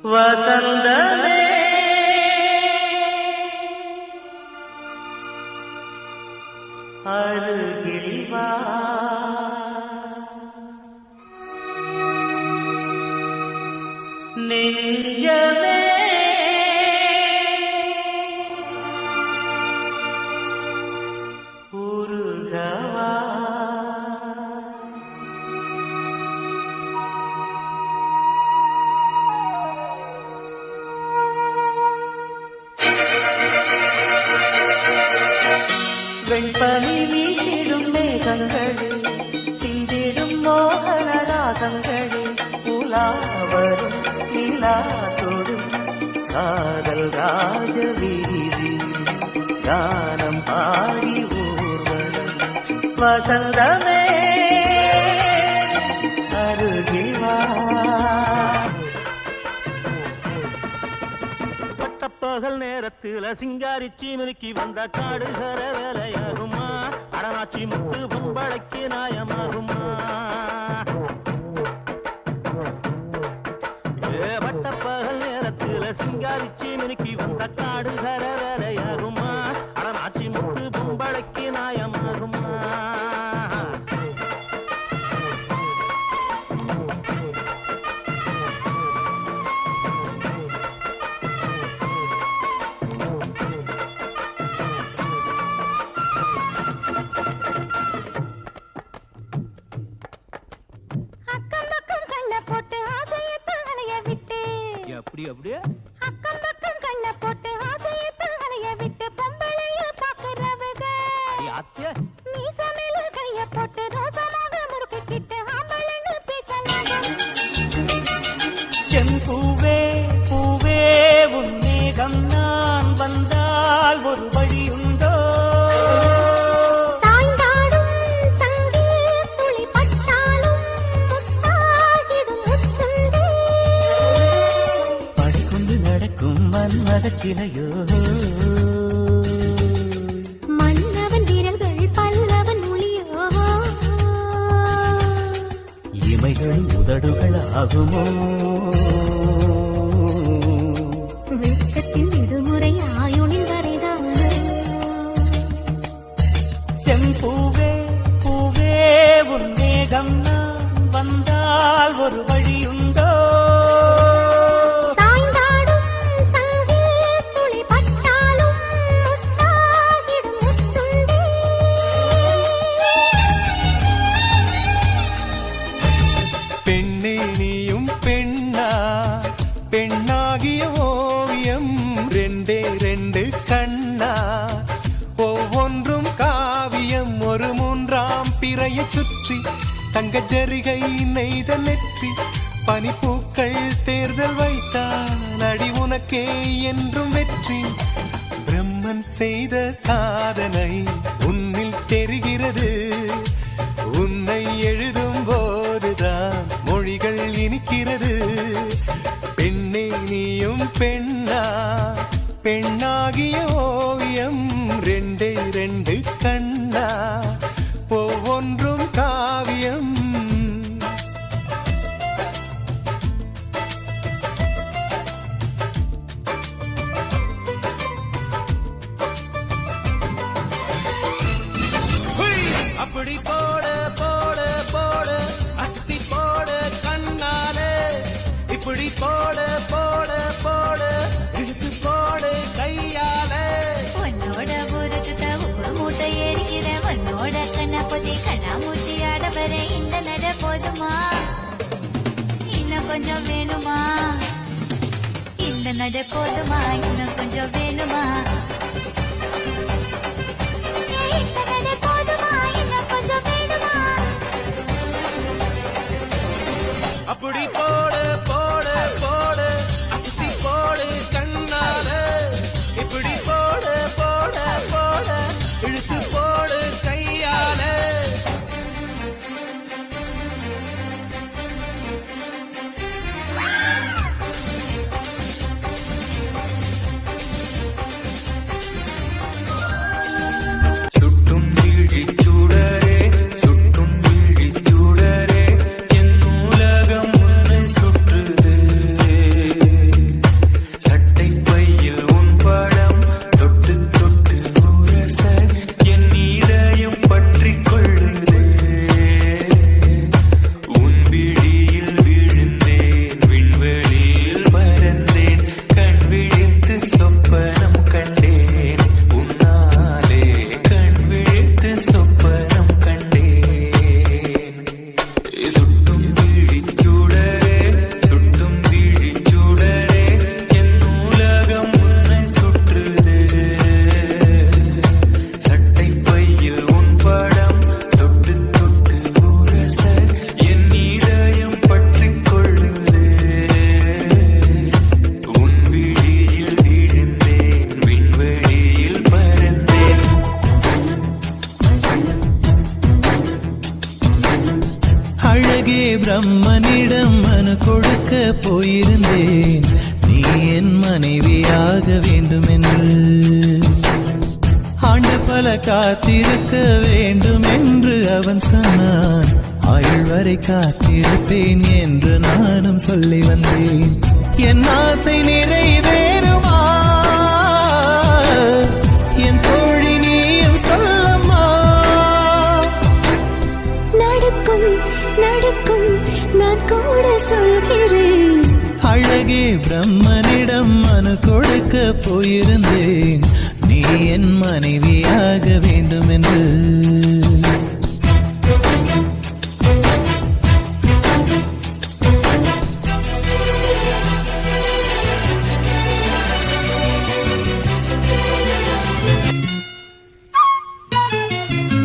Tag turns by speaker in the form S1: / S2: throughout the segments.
S1: வசந்தமே அருகில் வா நெஞ்சமே உருகவா வெண்பனி வீசிடும் மேகங்களே சிந்திடும் மோகன ராகங்களே உலாவரும் நிலாதொடும் காதல் ராஜ வீதி கானம் பாடி ஊர்வலம் வசந்தமே அருகில் வா பகல் நேரத்துல சிங்காரி சீமனுக்கு வந்த காடுகர வேலையாகுமா அடனாச்சி முத்து பொம்பளைக்கு நாயமாகுமா பட்ட பகல் நேரத்துல சிங்காரி சீமனுக்கு வந்த காடுகர வேலையாகுமா அடனாச்சி முத்து பொம்பளைக்கு நாயமாகுமா அப்படியே அக்கம் பக்கம் கண்ண போட்டு ஆசையை தாளைய விட்டு பொம்பளைய பாக்குறவங்க அத்திய நீ சமையல கைய போட்டு ரோசமாக முறுக்கு கிட்ட ஆம்பளைன்னு பேசலாம் செம்பூவே பூவே உன் மேகம் நான் வந்தால் ஒரு வழி உண்டோ மன்மதச்சிலையோ மன்னவன் வீரர்கள் பல்லவன் மொழியோ இமைகள் உதடுகள் ஆகுமோ வெட்கத்தின் விடுமுறை ஆயுளில் வரைதான் செம்பூவே பூவே உன் மேகம் நான் வந்தால் ஒரு வழியுண்டோ
S2: பெண்ணாகிய ஓவியம் ரெண்டே ரெண்டு கண்ணா ஒவ்வொன்றும் காவியம் ஒரு மூன்றாம் பிறையை சுற்றி தங்க ஜரிகை நெய்த நெற்றி பனிப்பூக்கள் தேர்தல் வைத்தான் அடி உனக்கே என்றும் வெற்றி பிரம்மன் செய்த சாதனை உன்னில் தெரிகிறது உன்னை எழுதும் போதுதான் மொழிகள் இனிக்கிறது பெண்ணே நீயும் பெண்ணா பெண்ணாகிய ஓவியம் ரெண்டே ரெண்டு கண்ணா ஒவ்வொன்றும் காவியம்
S1: அப்படி போடு போடு போடு அஸ்தி போடு கண்ணாலே இப்படி போடு போடு போடு இழுத்து போடு கையாலே
S3: உன்னோட ஊருக்கு ஒரு மூட்டை ஏறிக்கிற உன்னோட கண்ணா பொதி கண்ணா மூட்டி ஆட வர இந்த நட போதுமா இன்னும் கொஞ்சம் வேணுமா இந்த நட போதுமா இன்னும் கொஞ்சம் வேணுமா
S1: அப்படி போடு போடு போடு அஸ்தி போடு கண்ணாலே இப்படி போடு போடு போடு இழுத்து போடு கையாலே
S2: சுட்டும் வீழி சூடரே சுட்டும் வீழி சூடரே என் உலகம் உன்னை சுற்று
S4: காத்திருக்க வேண்டும் என்று அவன் சொன்னான். ஆயுள் வரை காத்திருப்பேன் என்று நானும் சொல்லி வந்தேன். என் ஆசை நிறைவேறுமா என் தோழி நீயும் சொல்லம்மா.
S1: நடக்கும் நடக்கும் நான் கூட சொல்கிறேன்.
S4: அழகே பிரம்மனிடம் மனு கொடுக்க போயிருந்தேன். நீ என் மனைவியாக வேண்டும் என்று.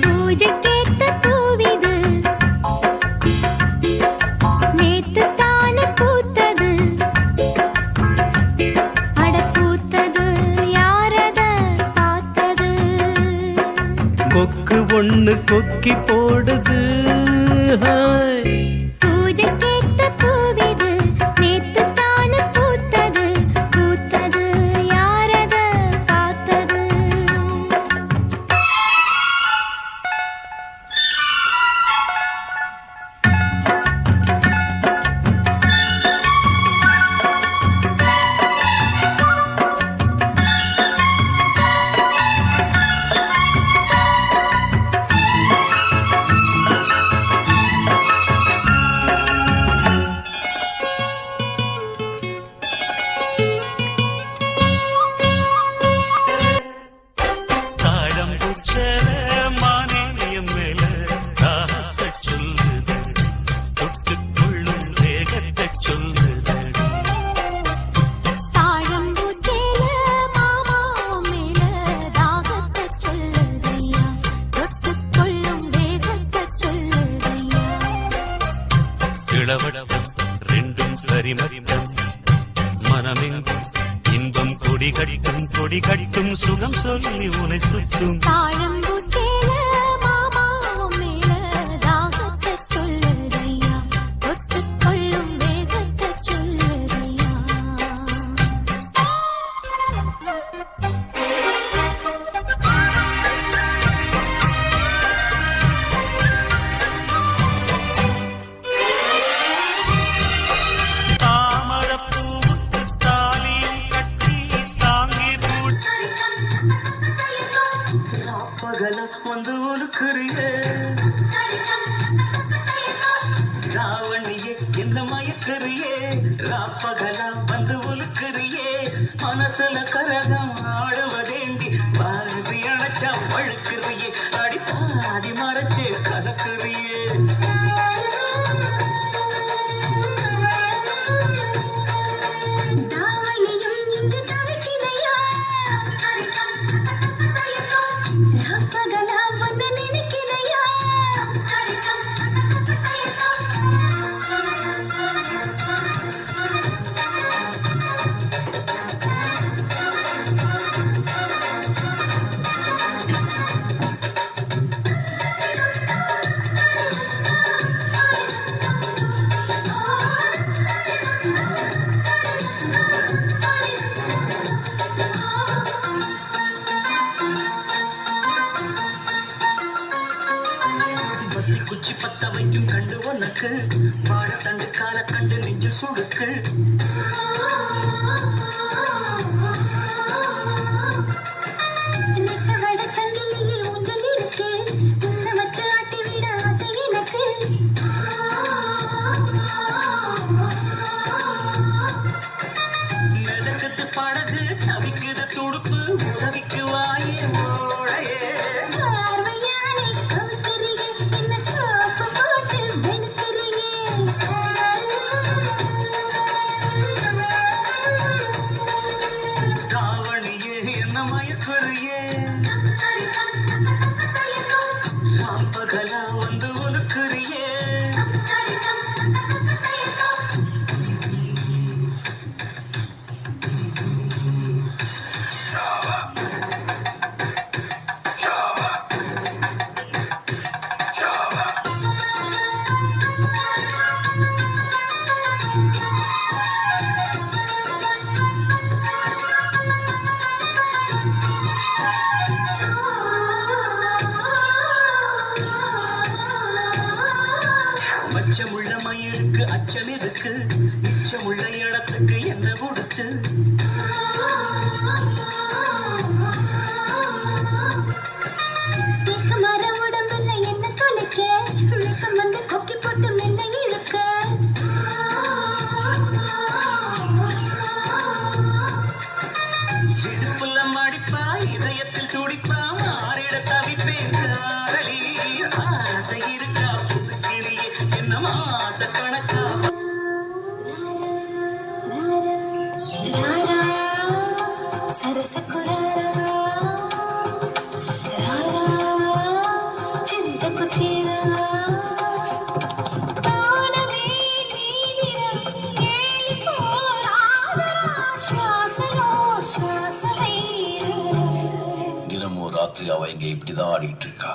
S1: பூஜைக்கேத்த பூவிது நேத்து தானே பூத்தது. அட பூத்தது யாரத பார்த்தது.
S5: கொக்கு ஒண்ணு கொக்கி போடுது.
S1: பூஜைக்கேத்த பூவிது நேத்து தானே பூத்தது. பூத்தது யாரத பார்த்தது.
S6: தாழம் புச்சர மானேயம் மேல தாகத்தை சொல்லுது. தொட்டுக்கொள்ளும் வேகத்தை சொல்லுது.
S1: தாழம்பூச்சேல மாமா மேல தாகத்தை சொல்லுதையா. தொட்டுக்கொள்ளும் வேகத்தை சொல்லுதையா.
S6: இளவட்டம் ரெண்டும் சரிமரிமம் மனமெங்கும் இன்பம் கொடி கட்டும் சுகம் சொல்லி உனை சுத்தும்.
S1: தாழம்பூச்சேல மாமா மேல தாகத்தை சொல்லுதையா. தொட்டுக்கொள்ளும் வேகத்தை சொல்லுதையா.
S6: தாமரப்பூவுக்கு தாலியும் கட்டி தாங்கி பகல வந்து உலுக்குறியே ராவணியே என்ன மயக்குறியே. ராப்பகலா வந்து உலுக்குறியே மனசுல கரகம் ஆடுவதேண்டி. பாரதி அணைச்சா வழுக்குறியே அடிப்பாதி மறைச்சு கலக்குறியே.
S1: தாவணியும் இங்கு தவிக்கிறையா. ராப்பகலா வந்து நினைக்கிறையா.
S6: பத்தி குச்சி பத்த வைக்கும் கண்டு உனக்கு வாழத்தண்டு கால கண்டு நெஞ்சு சுடுக்கு.
S1: நெட்ட வட சங்கிலியே ஊஞ்சல் இருக்கு. உன்னை வச்சு ஆட்டி விட ஆசை எனக்கு.
S6: மிதக்குது படகு தவிக்குது துடுப்பு உதவிக்கு வாயே ஓழையே.
S1: பார்வையாலே கவுக்குறியே என்ன சோப்பு போட்டு வெளுக்குறியே.
S6: இடத்துக்கு என்ன கொடுத்து
S1: மர உடம்புல என்ன தொலைக்க வெக்கம் வந்து கொக்கி போட்டு மெல்ல இழுக்க
S6: இடுப்புல மடிப்பா இதயத்தில் துடிப்பா மாறிட தவிப்பேன் காதலி ஆசை இருக்கா புதுக்கிளியே என்ன மாச கணக்கா
S7: தினமும் ராத்திரி அவ இங்க இப்படிதான் ஆடிட்டு இருக்கா.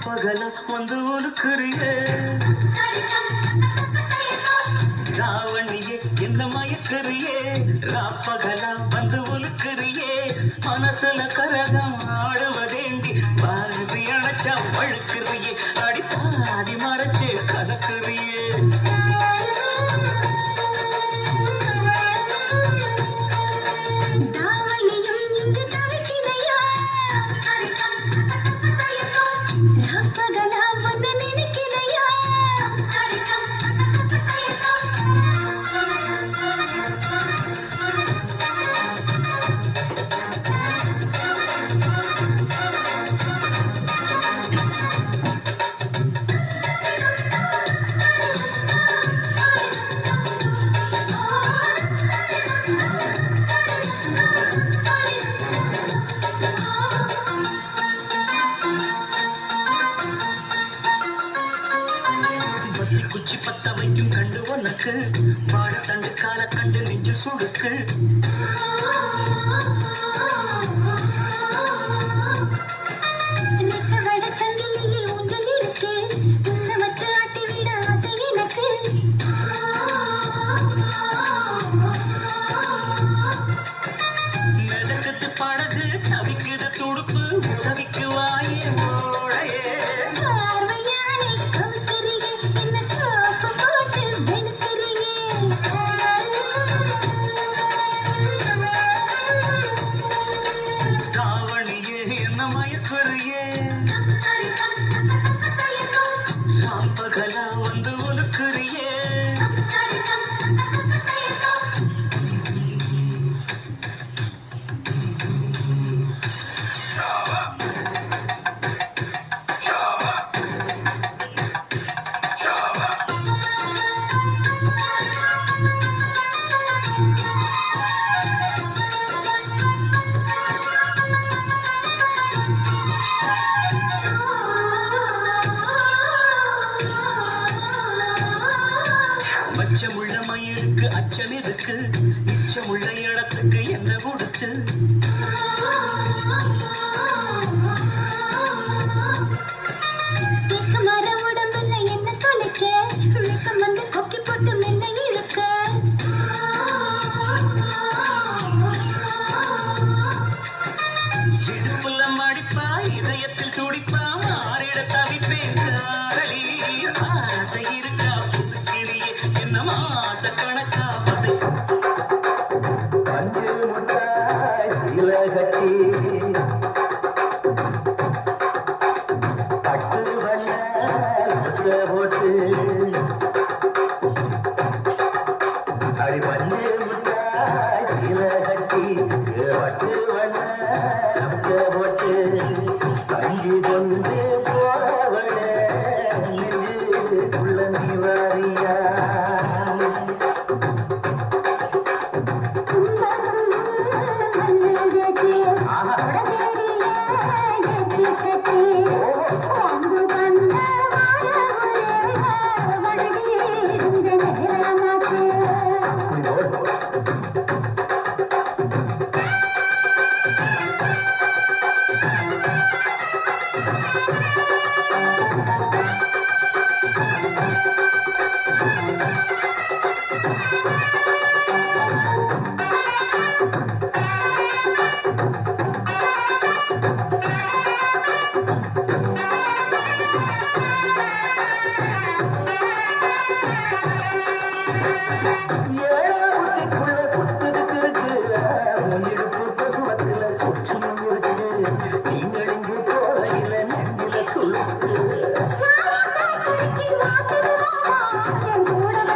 S6: பகல வந்து உலுக்குறியே ராவணியே என்ன மயக்குறியே ராப்பகலா வந்து உலுக்குறியே மனசுல கரகம் ஆடுவதேண்டி பாரதி அணைச்சா வழுக்குறியே அடிப்பாதி மறைச்சு கலக்குறியே குச்சி பத்த வைக்கும் கண்டு உனக்கு வாழத்தண்டு கால கண்டு நெஞ்சு சுடுக்கு மிதக்குது படகு தவிக்குது துடுப்பு உதவிக்கு வாயே ஓழையே பகலா வந்து உனக்குறியே அச்சமுள்ள மயிலுக்கு அச்சம் எதுக்கு மிச்சமுள்ள இடத்துக்கு என்ன கொடுத்து
S1: மர உடம்புல என்ன தொலைக்க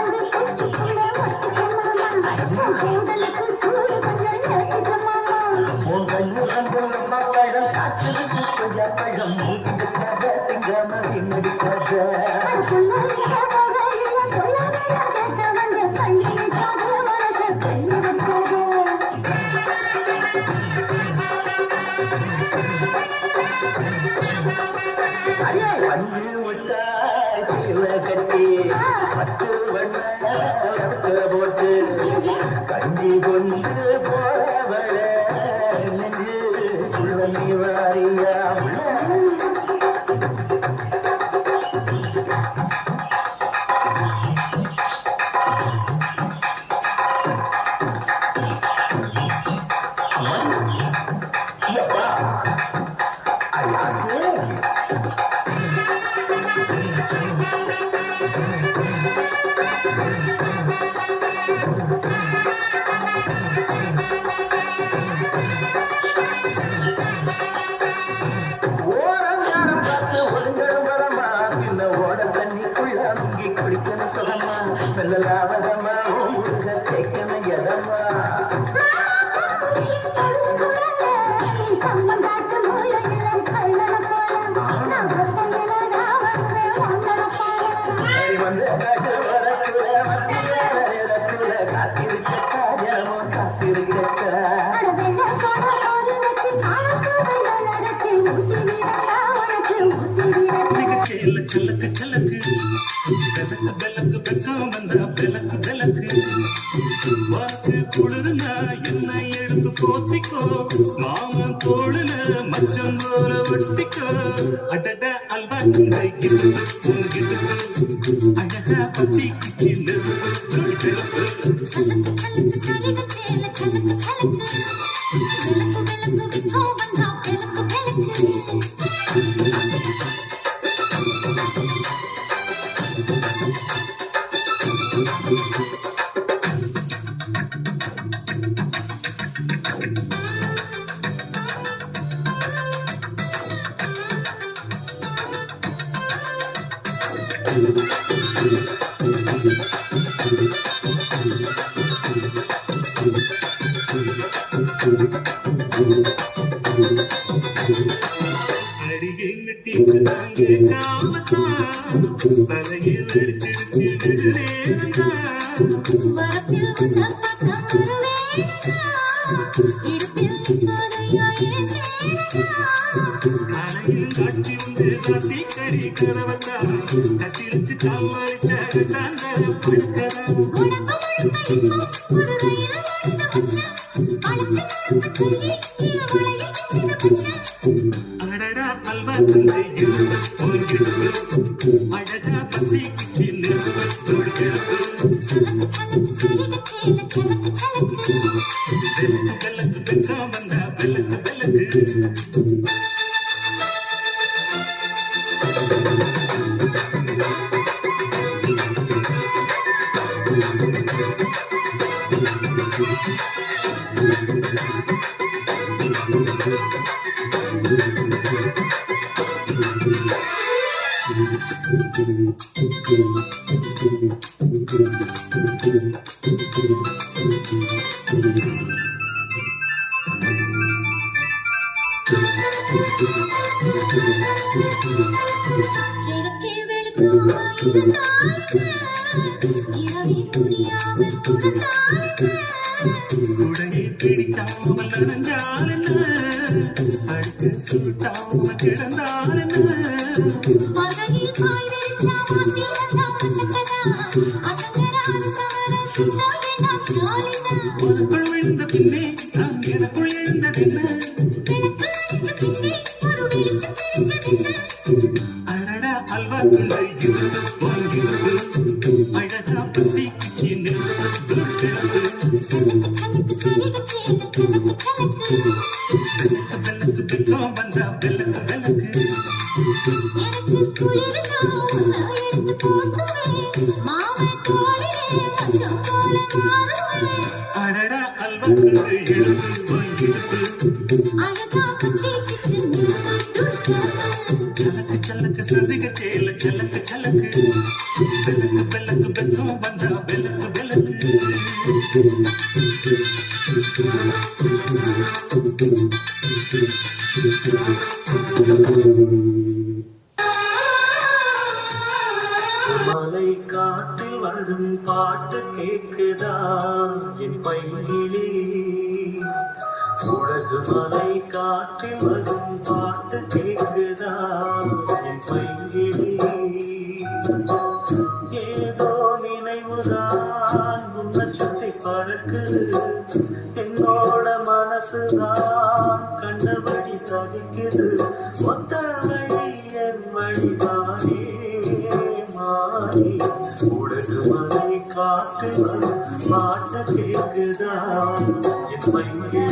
S1: ஒரு குச்சிக்குள்ள ஒட்டிக்கமாமா கூடலுக்கு சூடு கொஞ்சம் ஏத்திக்கமாமா
S6: உன் கையில் சந்தோஷமா பழம் காத்திருக்கு செய்ய பழம் மூக்கிட்டுக்காக திங்காம வீணடிக்காக அஞ்சு முட்டாய் சீல கட்டி பத்து வண்ண போட்டு கஞ்சி கொண்டு போறவள நெஞ்சு குழந்தை வாரியா லாவதமா முருக தேக்கன எதமா வந்து வரத்துல மத்தியில காத்திருக்க காத்திருக்க சலக்கு சலக்கு பெலக்கு பெலக்கு பெக்கம் வந்தா பெலக்கு பெலக்கு வாக்கு குளிர்னா என்ன எடுத்து போத்திக்கோ மாமன் தோளுல மச்சம் போல ஒட்டிக்கோ அடட அல்வா குண்டை கிதுக்கு அழகா பத்தி கிச்சி நெருப்பு அடிகை நட்டி காமத்தா தலையில் அடிச்சிருக்கு நேரந்தா காலையில் காட்சி உண்டு சாத்தி கடி கரவத்தா கத்திருக்கு காமரிச்சாங்க அடடா அல்வா தந்தை அழகா பத்தி கிச்சி நெருப்பு பெலக்கு பெக்கம் வந்தா பெலக்கு பெலக்கு குடையை பிடிக்காமல் நடந்தால் என்ன அடுத்து சுட்டாமல் கிடந்தால் என்ன உனக்குள் விழுந்த பின்னே நான் எனக்குள் எழுந்ததென்ன அடடா அல்வா குண்டை அழகா பத்தி கிச்சி நெருப்பு பெலக்கு பெக்கம் வந்தா பெலக்கு பெலக்கு அடடா அல்வா குண்டை எழுப்பு சலக்கு சலக்கு சதிக சேல சலக்கு சலக்கு பெலக்கு பெலக்கு பெக்கம் வந்தா
S2: பெலுக்கு பெலுக்கு
S5: மலை காற்றில் வரும் பாட்டு கேக்குதா என் பையிலே உலகு மலை காற்றில் வரும் பாட்டு கேக்குதா என் பையிலே ஏதோ நினைவுதான் உன்னை சுற்றி பறக்குது என்னோட மனசுதான் கண்டபடி தவிக்குது மொத்த வழி என் வழிதானே மாறி உலகு மலை காற்று பாட்டு கேக்குதா என் பையிலே